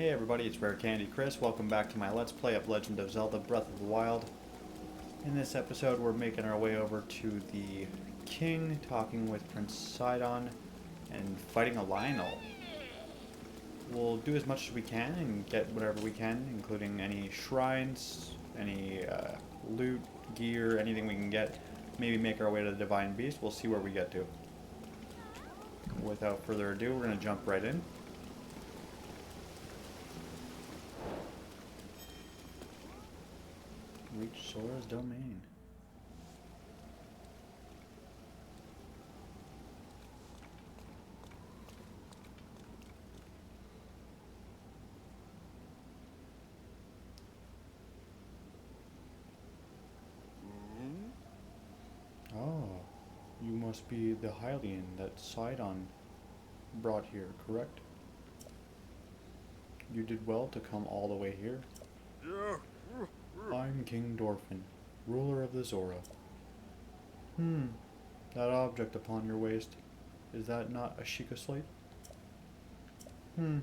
Hey everybody, it's RareCandyChris. Welcome back to my Let's Play of Legend of Zelda Breath of the Wild. In this episode, we're making our way over to the king, talking with Prince Sidon, and fighting a Lynel. We'll do as much as we can and get whatever we can, including any shrines, any loot, gear, anything we can get. Maybe make our way to the Divine Beast. We'll see where we get to. Without further ado, we're going to jump right in. Reach Zora's domain. Oh, you must be the Hylian that Sidon brought here, correct? You did well to come all the way here. I'm King Dorephan, ruler of the Zora. That object upon your waist, is that not a Sheikah slate? Now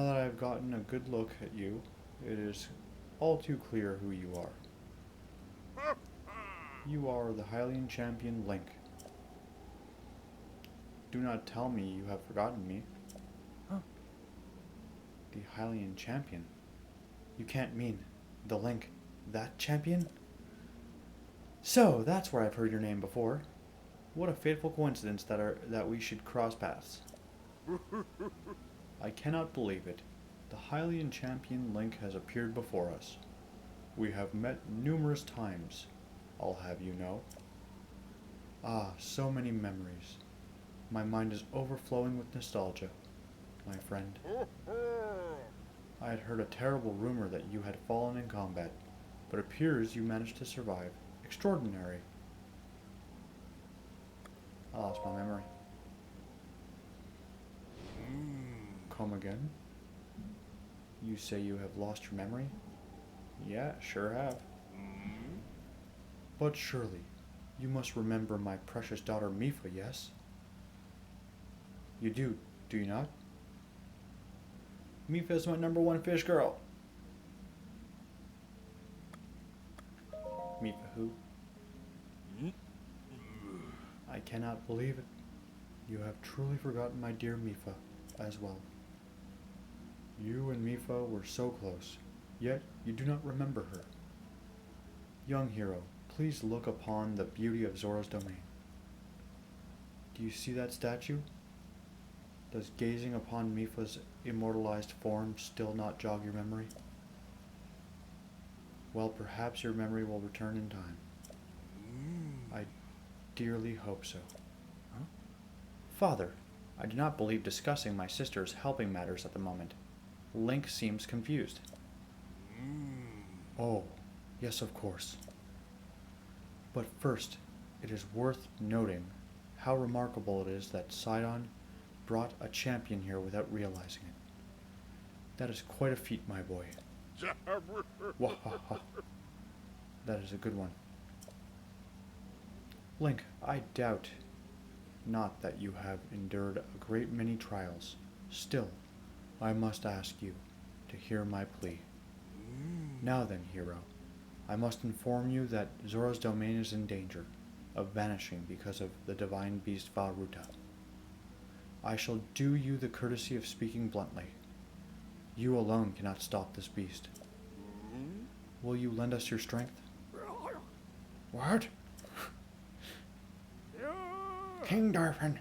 that I've gotten a good look at you, it is all too clear who you are. You are the Hylian champion Link. Do not tell me you have forgotten me. The Hylian champion? You can't mean the Link, that champion? So, that's where I've heard your name before. What a fateful coincidence that we should cross paths. I cannot believe it. The Hylian champion Link has appeared before us. We have met numerous times, I'll have you know. Ah, so many memories. My mind is overflowing with nostalgia, my friend. I had heard a terrible rumor that you had fallen in combat, but appears you managed to survive. Extraordinary. I lost my memory. Come again? You say you have lost your memory? Yeah, sure have. But surely, you must remember my precious daughter Mipha, yes? You do you not? Mipha is my #1 fish girl. Mipha who? I cannot believe it. You have truly forgotten my dear Mipha as well. You and Mipha were so close, yet you do not remember her. Young hero, please look upon the beauty of Zora's domain. Do you see that statue? Does gazing upon Mipha's immortalized form still not jog your memory? Well, perhaps your memory will return in time. I dearly hope so. Father, I do not believe discussing my sister's helping matters at the moment. Link seems confused. Oh, yes, of course. But first, it is worth noting how remarkable it is that Sidon brought a champion here without realizing it. That is quite a feat, my boy. Wahaha. That is a good one. Link, I doubt not that you have endured a great many trials. Still, I must ask you to hear my plea. Now then, hero, I must inform you that Zora's domain is in danger of vanishing because of the Divine Beast Vah Ruta. I shall do you the courtesy of speaking bluntly. You alone cannot stop this beast. Will you lend us your strength? What? King Dorephan,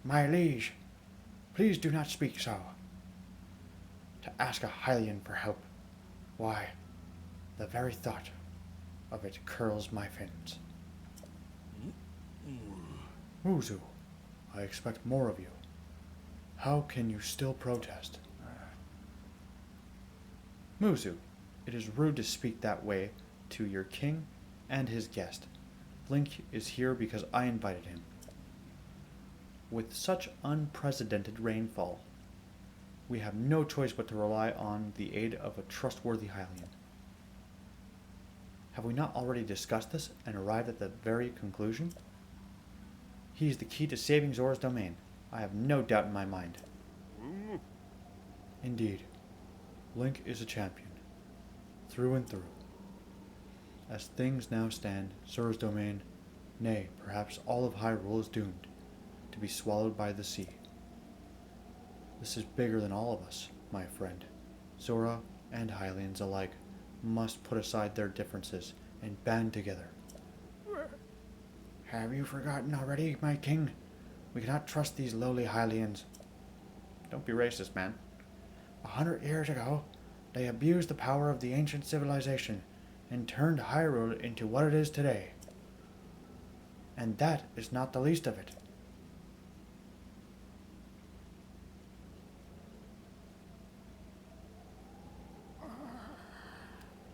my liege, please do not speak so. To ask a Hylian for help, why, the very thought of it curls my fins. Muzu, I expect more of you. How can you still protest? Muzu, it is rude to speak that way to your king and his guest. Link is here because I invited him. With such unprecedented rainfall, we have no choice but to rely on the aid of a trustworthy Hylian. Have we not already discussed this and arrived at the very conclusion? He is the key to saving Zora's domain. I have no doubt in my mind. Indeed, Link is a champion, through and through. As things now stand, Zora's domain, nay, perhaps all of Hyrule, is doomed to be swallowed by the sea. This is bigger than all of us, my friend. Zora and Hylians alike must put aside their differences and band together. Have you forgotten already, my king? We cannot trust these lowly Hylians. Don't be racist, man. 100 years ago, they abused the power of the ancient civilization and turned Hyrule into what it is today. And that is not the least of it.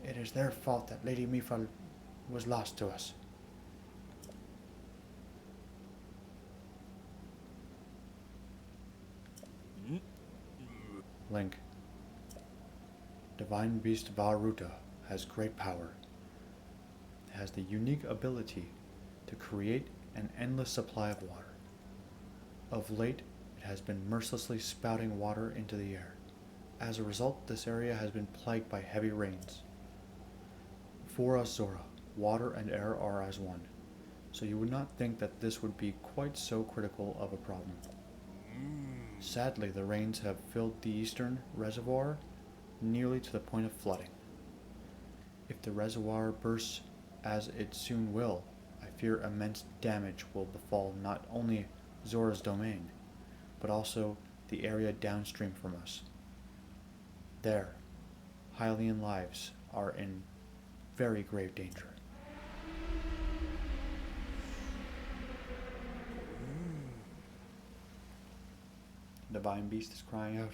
It is their fault that Lady Mipha was lost to us. Link. Divine Beast Vah Ruta has great power. It has the unique ability to create an endless supply of water. Of late, it has been mercilessly spouting water into the air. As a result, this area has been plagued by heavy rains. For us Zora, water and air are as one, so you would not think that this would be quite so critical of a problem. Sadly, the rains have filled the eastern reservoir nearly to the point of flooding. If the reservoir bursts, as it soon will, I fear immense damage will befall not only Zora's domain, but also the area downstream from us. There, Hylian lives are in very grave danger. The Divine Beast is crying out.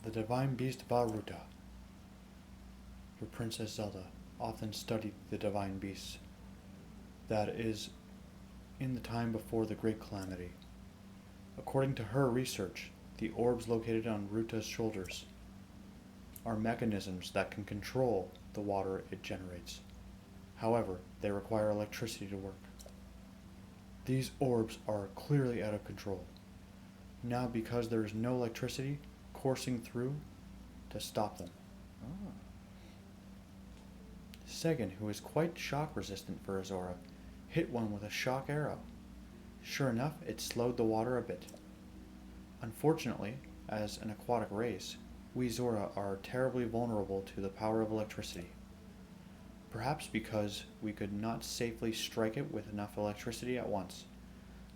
The Divine Beast Vah Ruta. For Princess Zelda often studied the divine beasts. That is, in the time before the Great Calamity. According to her research, the orbs located on Ruta's shoulders are mechanisms that can control the water it generates. However, they require electricity to work. These orbs are clearly out of control. Now, because there is no electricity coursing through to stop them. Seggin, who is quite shock resistant for a Zora, hit one with a shock arrow. Sure enough, it slowed the water a bit. Unfortunately, as an aquatic race, we Zora are terribly vulnerable to the power of electricity. Perhaps because we could not safely strike it with enough electricity at once,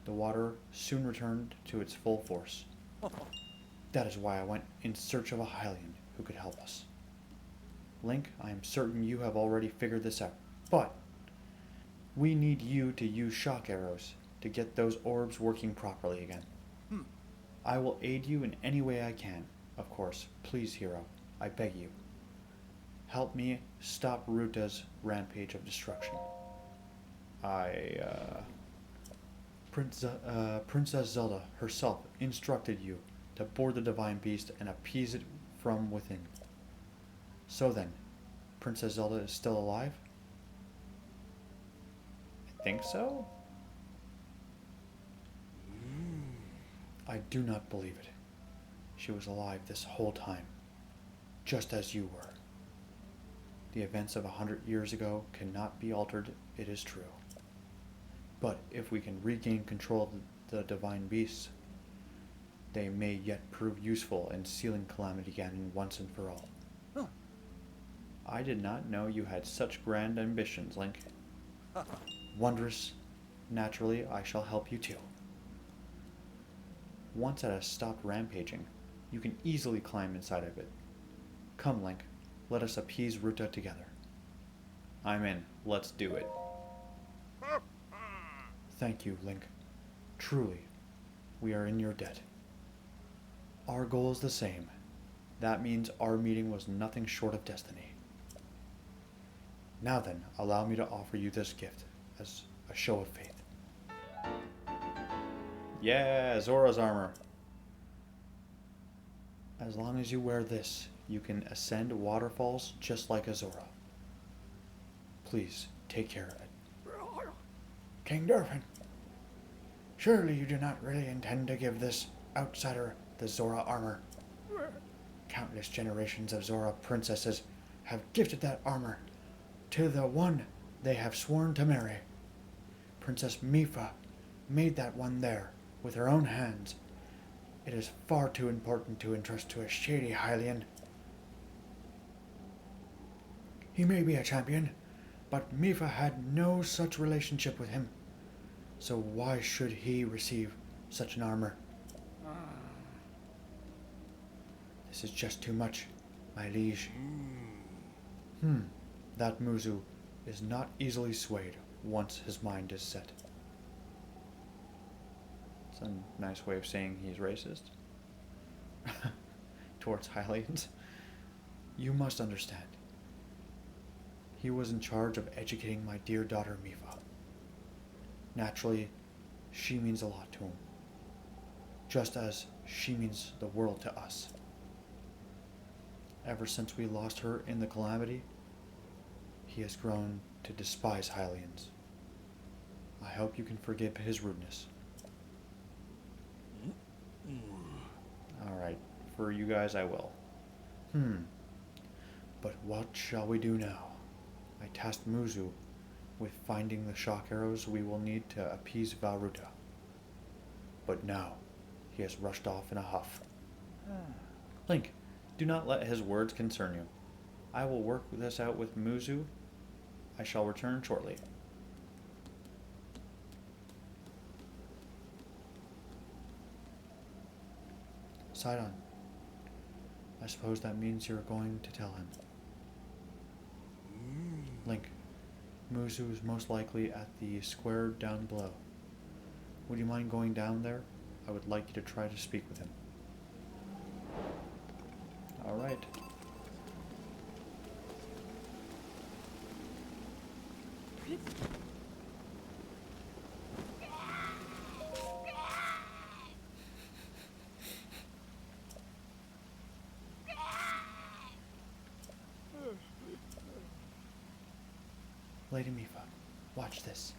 the water soon returned to its full force. That is why I went in search of a Hylian who could help us. Link, I am certain you have already figured this out, but we need you to use shock arrows to get those orbs working properly again. I will aid you in any way I can, of course. Please, hero, I beg you. Help me stop Ruta's rampage of destruction. Princess Zelda herself instructed you to board the Divine Beast and appease it from within. So then, Princess Zelda is still alive? I think so? I do not believe it. She was alive this whole time, just as you were. The events of 100 years ago cannot be altered, it is true. But if we can regain control of the Divine Beasts, they may yet prove useful in sealing Calamity Ganon once and for all. I did not know you had such grand ambitions, Link. Wondrous. Naturally, I shall help you too. Once it has stopped rampaging, you can easily climb inside of it. Come, Link, let us appease Ruta together. I'm in. Let's do it. Thank you, Link. Truly, we are in your debt. Our goal is the same. That means our meeting was nothing short of destiny. Now then, allow me to offer you this gift as a show of faith. Yeah, Zora's Armor. As long as you wear this, you can ascend waterfalls just like a Zora. Please, take care of it. King Dorephan, surely you do not really intend to give this outsider the Zora Armor. Countless generations of Zora princesses have gifted that armor to the one they have sworn to marry. Princess Mipha made that one there with her own hands. It is far too important to entrust to a shady Hylian. He may be a champion, but Mipha had no such relationship with him. So why should he receive such an armor? This is just too much, my liege. That Muzu is not easily swayed once his mind is set. It's a nice way of saying he's racist. Towards Hylians. You must understand. He was in charge of educating my dear daughter Mipha. Naturally, she means a lot to him. Just as she means the world to us. Ever since we lost her in the calamity, he has grown to despise Hylians. I hope you can forgive his rudeness. Alright, for you guys I will. But what shall we do now? I tasked Muzu with finding the shock arrows we will need to appease Vah Ruta. But now, he has rushed off in a huff. Link, do not let his words concern you. I will work this out with Muzu. I shall return shortly. Sidon, I suppose that means you're going to tell him. Link, Muzu is most likely at the square down below. Would you mind going down there? I would like you to try to speak with him. Alright. Lady Mipha, watch this.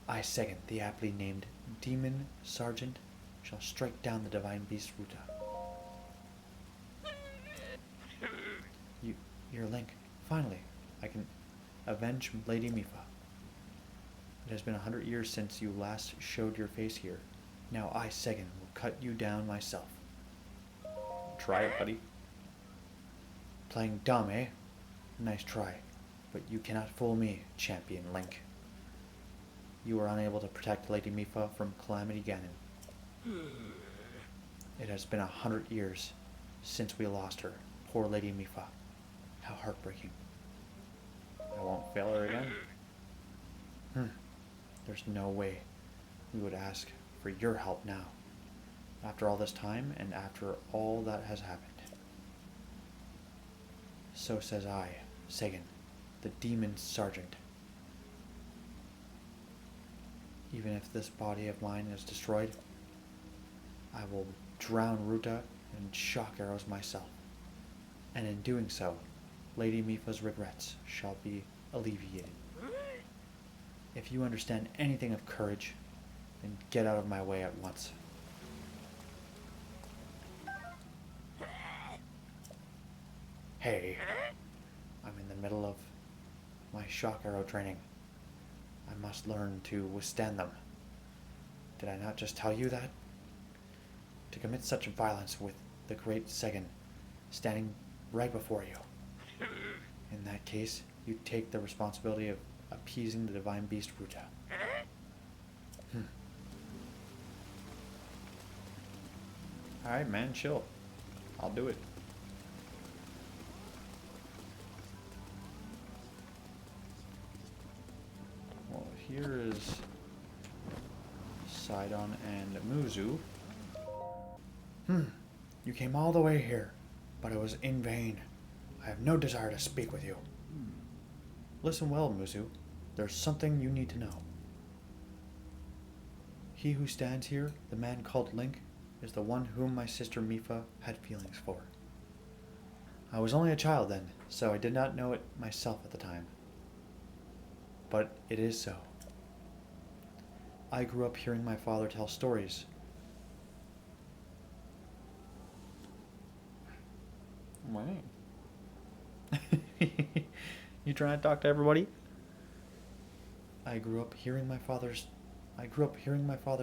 I, Seggin, the aptly named Demon Sergeant, shall strike down the Divine Beast Ruta. You're Link. Finally, I can avenge Lady Mipha. It has been 100 years since you last showed your face here. Now I, Seggin, will cut you down myself. Try it, buddy. Playing dumb, eh? Nice try. But you cannot fool me, Champion Link. You were unable to protect Lady Mipha from Calamity Ganon. It has been 100 years since we lost her. Poor Lady Mipha. How heartbreaking. I won't fail her again. There's no way we would ask for your help now. After all this time, and after all that has happened. So says I, Seggin, the Demon Sergeant. Even if this body of mine is destroyed, I will drown Ruta in shock arrows myself. And in doing so, Lady Mipha's regrets shall be alleviated. If you understand anything of courage, then get out of my way at once. Hey, I'm in the middle of my shock arrow training. I must learn to withstand them. Did I not just tell you that? To commit such violence with the great Seggin standing right before you. In that case, you take the responsibility of appeasing the Divine Beast Ruta. Alright, man, chill. I'll do it. here is Sidon and Muzu. You came all the way here, but it was in vain. I have no desire to speak with you. Listen well, Muzu. There's something you need to know. He who stands here, the man called Link, is the one whom my sister Mipha had feelings for. I was only a child then, so I did not know it myself at the time. But it is so. I grew up hearing my father tell stories. Wow. You trying to talk to everybody? I grew up hearing my father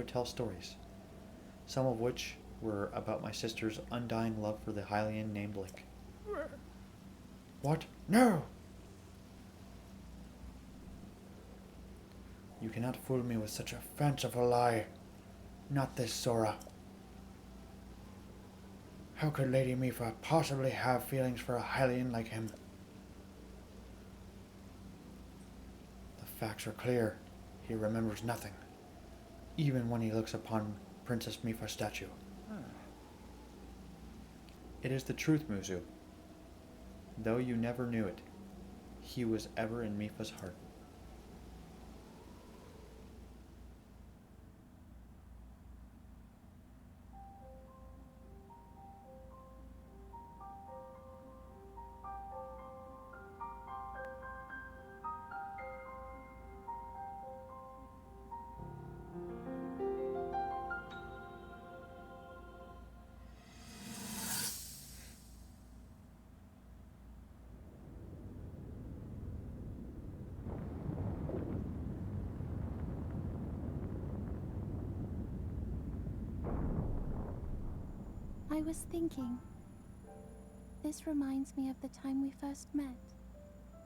tell stories, some of which were about my sister's undying love for the Hylian named Link. What? No! You cannot fool me with such a fanciful lie. Not this Zora. How could Lady Mipha possibly have feelings for a Hylian like him? The facts are clear. He remembers nothing, even when he looks upon Princess Mipha's statue. It is the truth, Muzu. Though you never knew it, he was ever in Mipha's heart. I was thinking, this reminds me of the time we first met.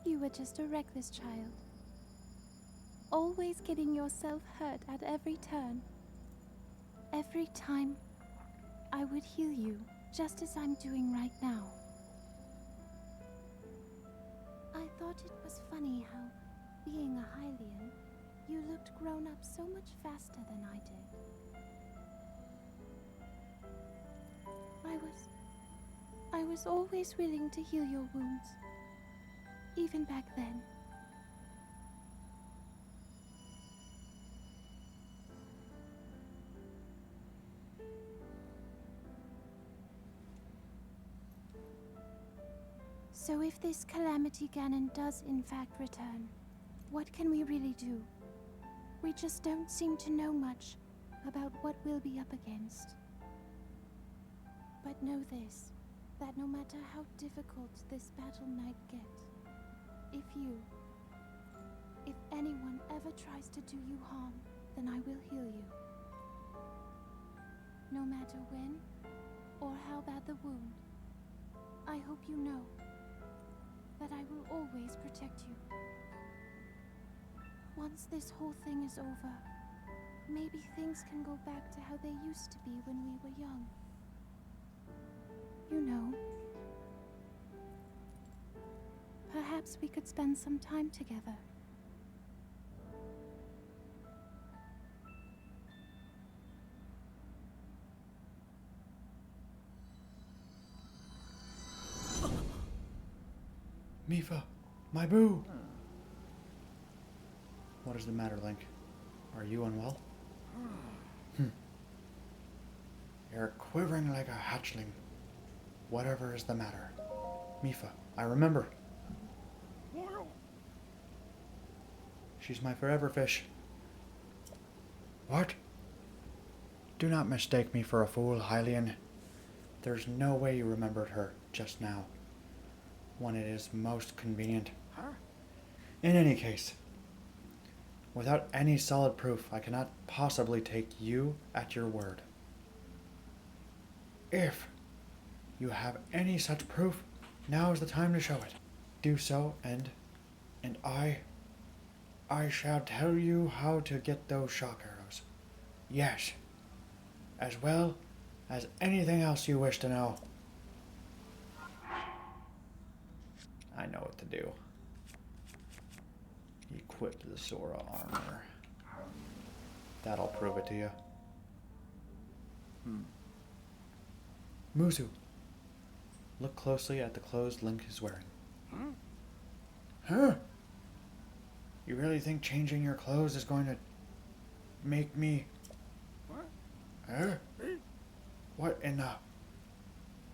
You were just a reckless child, always getting yourself hurt at every turn. Every time, I would heal you, just as I'm doing right now. I thought it was funny how, being a Hylian, you looked grown up so much faster than I did. I was always willing to heal your wounds, even back then. So if this Calamity Ganon does in fact return, what can we really do? We just don't seem to know much about what we'll be up against. But know this, that no matter how difficult this battle might get, if anyone ever tries to do you harm, then I will heal you. No matter when or how bad the wound, I hope you know that I will always protect you. Once this whole thing is over, maybe things can go back to how they used to be when we were young. You know, perhaps we could spend some time together. Mipha, my boo! What is the matter, Link? Are you unwell? You're quivering like a hatchling. Whatever is the matter? Mipha, I remember. She's my forever fish. What? Do not mistake me for a fool, Hylian. There's no way you remembered her just now, when it is most convenient. In any case, without any solid proof, I cannot possibly take you at your word. If you have any such proof, now is the time to show it. Do so, and I shall tell you how to get those shock arrows. Yes, as well as anything else you wish to know. I know what to do. Equip the Zora Armor. That'll prove it to you. Muzu, look closely at the clothes Link is wearing. Huh? You really think changing your clothes is going to make me... What? Huh? What in the...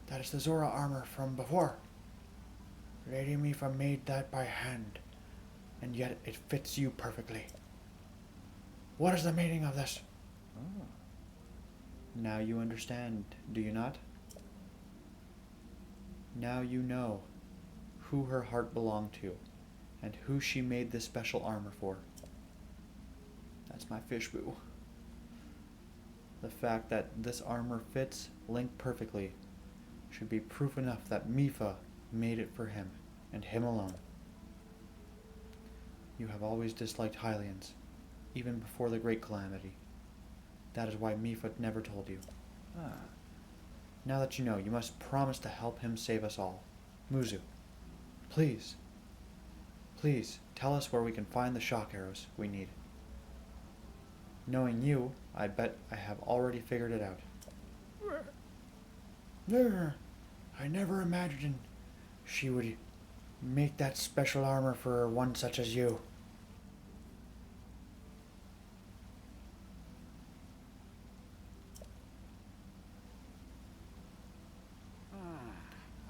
That is the Zora armor from before. Lady Mipha made that by hand, and yet it fits you perfectly. What is the meaning of this? Oh. Now you understand, do you not? Now you know who her heart belonged to, and who she made this special armor for. That's my fish boo. The fact that this armor fits Link perfectly should be proof enough that Mipha made it for him, and him alone. You have always disliked Hylians, even before the Great Calamity. That is why Mipha never told you. Now that you know, you must promise to help him save us all. Muzu, please, please tell us where we can find the shock arrows we need. Knowing you, I bet I have already figured it out. I never imagined she would make that special armor for one such as you.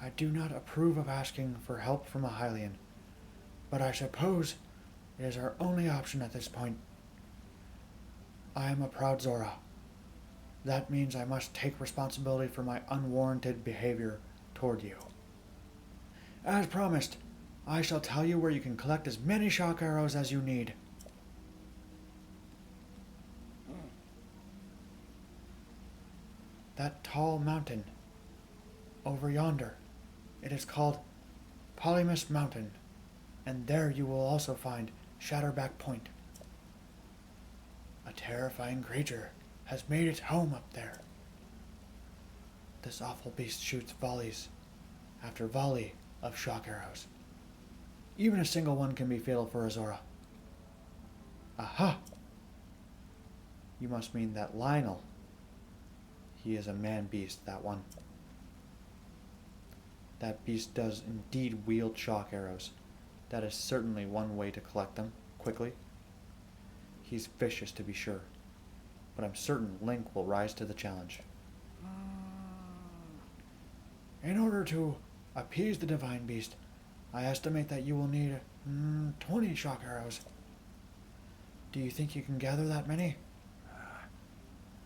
I do not approve of asking for help from a Hylian, but I suppose it is our only option at this point. I am a proud Zora. That means I must take responsibility for my unwarranted behavior toward you. As promised, I shall tell you where you can collect as many shock arrows as you need. That tall mountain, over yonder, it is called Polymus Mountain, and there you will also find Shatterback Point. A terrifying creature has made its home up there. This awful beast shoots volleys after volley of shock arrows. Even a single one can be fatal for a Zora. Aha! You must mean that Lynel. He is a man-beast, that one. That beast does indeed wield shock arrows. That is certainly one way to collect them, quickly. He's vicious to be sure, but I'm certain Link will rise to the challenge. In order to appease the Divine Beast, I estimate that you will need 20 shock arrows. Do you think you can gather that many?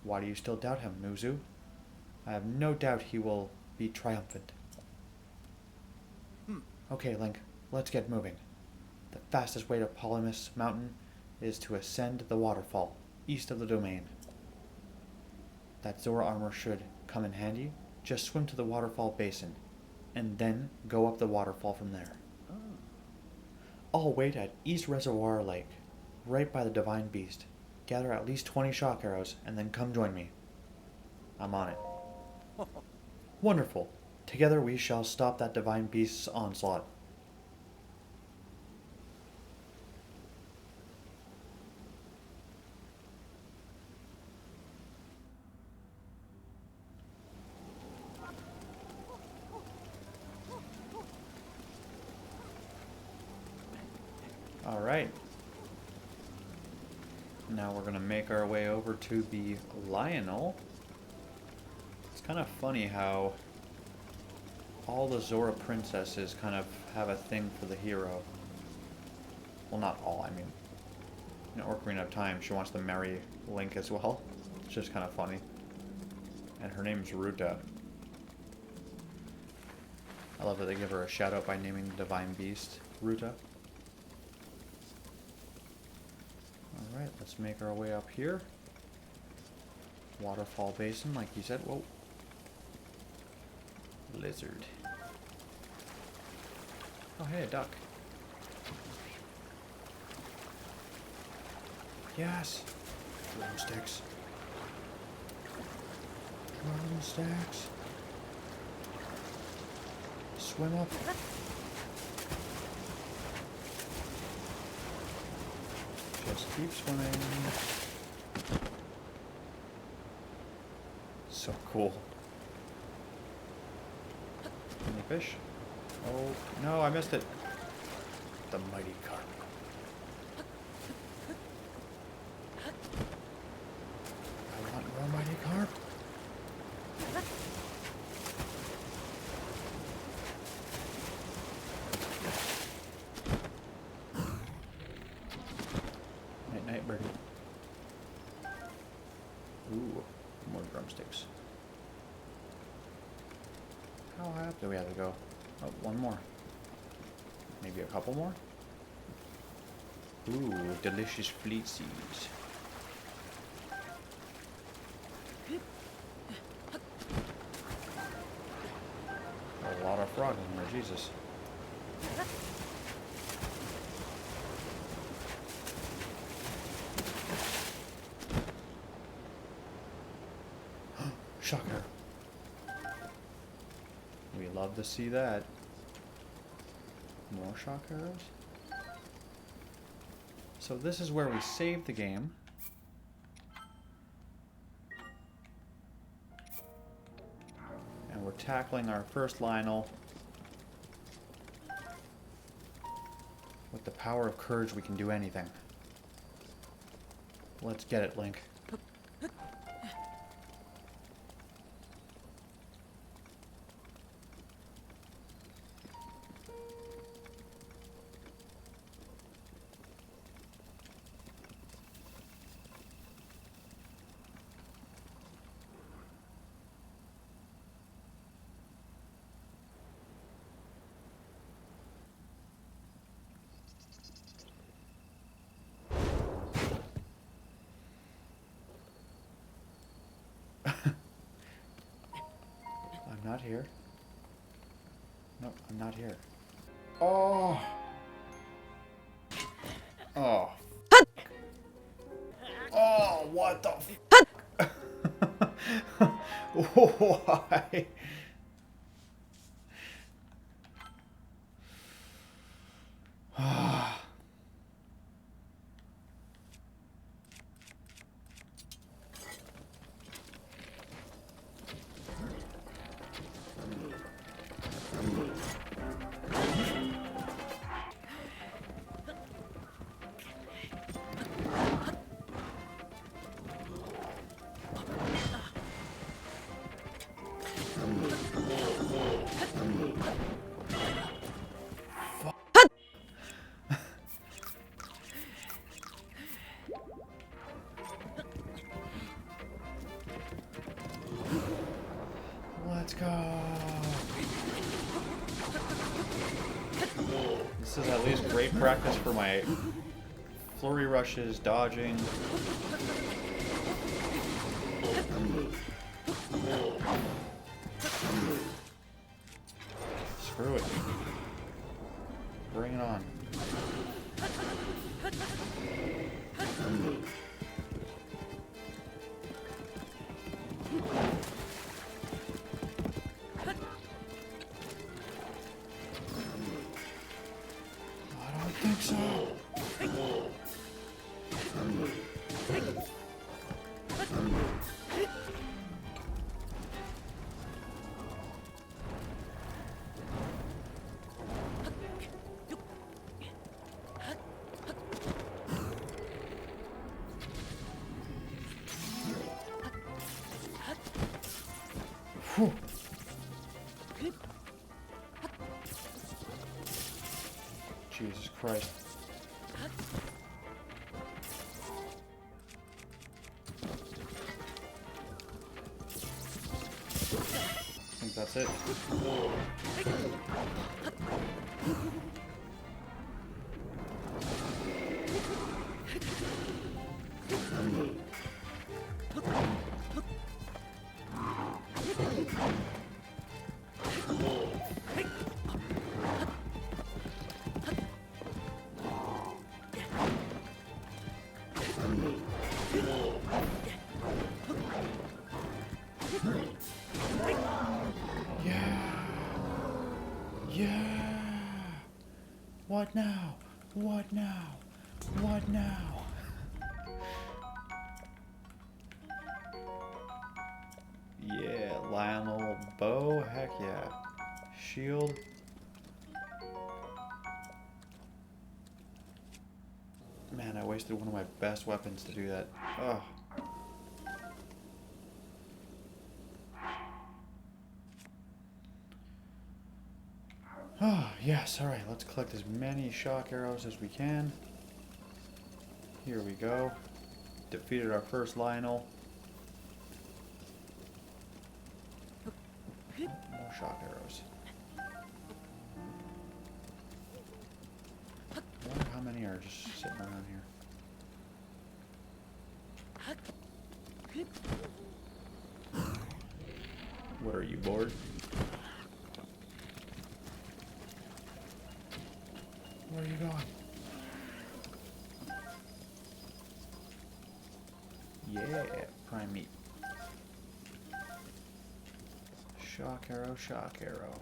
Why do you still doubt him, Muzu? I have no doubt he will be triumphant. Okay, Link, let's get moving. The fastest way to Polymus Mountain is to ascend the waterfall, east of the domain. That Zora armor should come in handy. Just swim to the waterfall basin, and then go up the waterfall from there. I'll wait at East Reservoir Lake, right by the Divine Beast. Gather at least 20 shock arrows, and then come join me. I'm on it. Wonderful. Together we shall stop that Divine Beast's onslaught. Alright. Now we're going to make our way over to the Lynel. It's kind of funny how all the Zora princesses kind of have a thing for the hero. Well, not all, I mean, in Ocarina of Time, she wants to marry Link as well. It's just kind of funny. And her name's Ruta. I love that they give her a shout out by naming the Divine Beast Ruta. Alright, let's make our way up here. Waterfall basin, like you said. Whoa. Lizard. Oh, hey, a duck. Yes. Drumsticks. Drumsticks. Swim up. Just keep swimming. So cool. Any fish? Oh, no, I missed it. The mighty carp. I want more mighty carp. Night, night, birdie. Ooh, more drumsticks. How high up do we have to go? Oh, one more. Maybe a couple more? Ooh, delicious fleet seeds. A lot of frogs in there, Jesus. Shocker. We love to see that. More shock arrows. So this is where we save the game. And we're tackling our first Lynel. With the power of courage, we can do anything. Let's get it, Link. I'm not here. Nope, I'm not here. Oh! Oh. Oh, what the f- Why? Let's go. This is at least great practice for my flurry rushes, dodging. Screw it. Bring it on. Whew. Jesus Christ. I think that's it. Yeah. What now? What now? What now? Lynel bow, heck yeah. Shield. Man, I wasted one of my best weapons to do that. Ugh. Oh, yes, alright, let's collect as many shock arrows as we can. Here we go. Defeated our first Lynel. More shock arrows. I wonder how many are just sitting around here. What are you, bored? Where are you going? Yeah, prime meat. Shock arrow, shock arrow.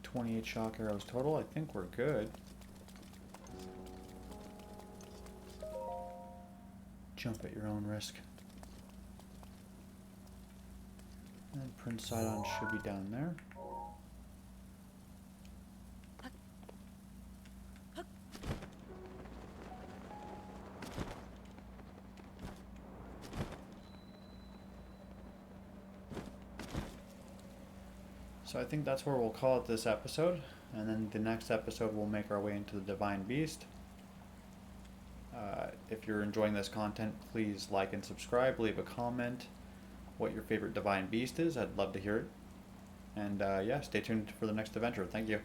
$28 shock arrows total. I think we're good. Jump at your own risk. And Prince Sidon should be down there. So I think that's where we'll call it this episode, and then the next episode we'll make our way into the Divine Beast. If you're enjoying this content, please like and subscribe, leave a comment what your favorite Divine Beast is. I'd love to hear it. And yeah, stay tuned for the next adventure. Thank you.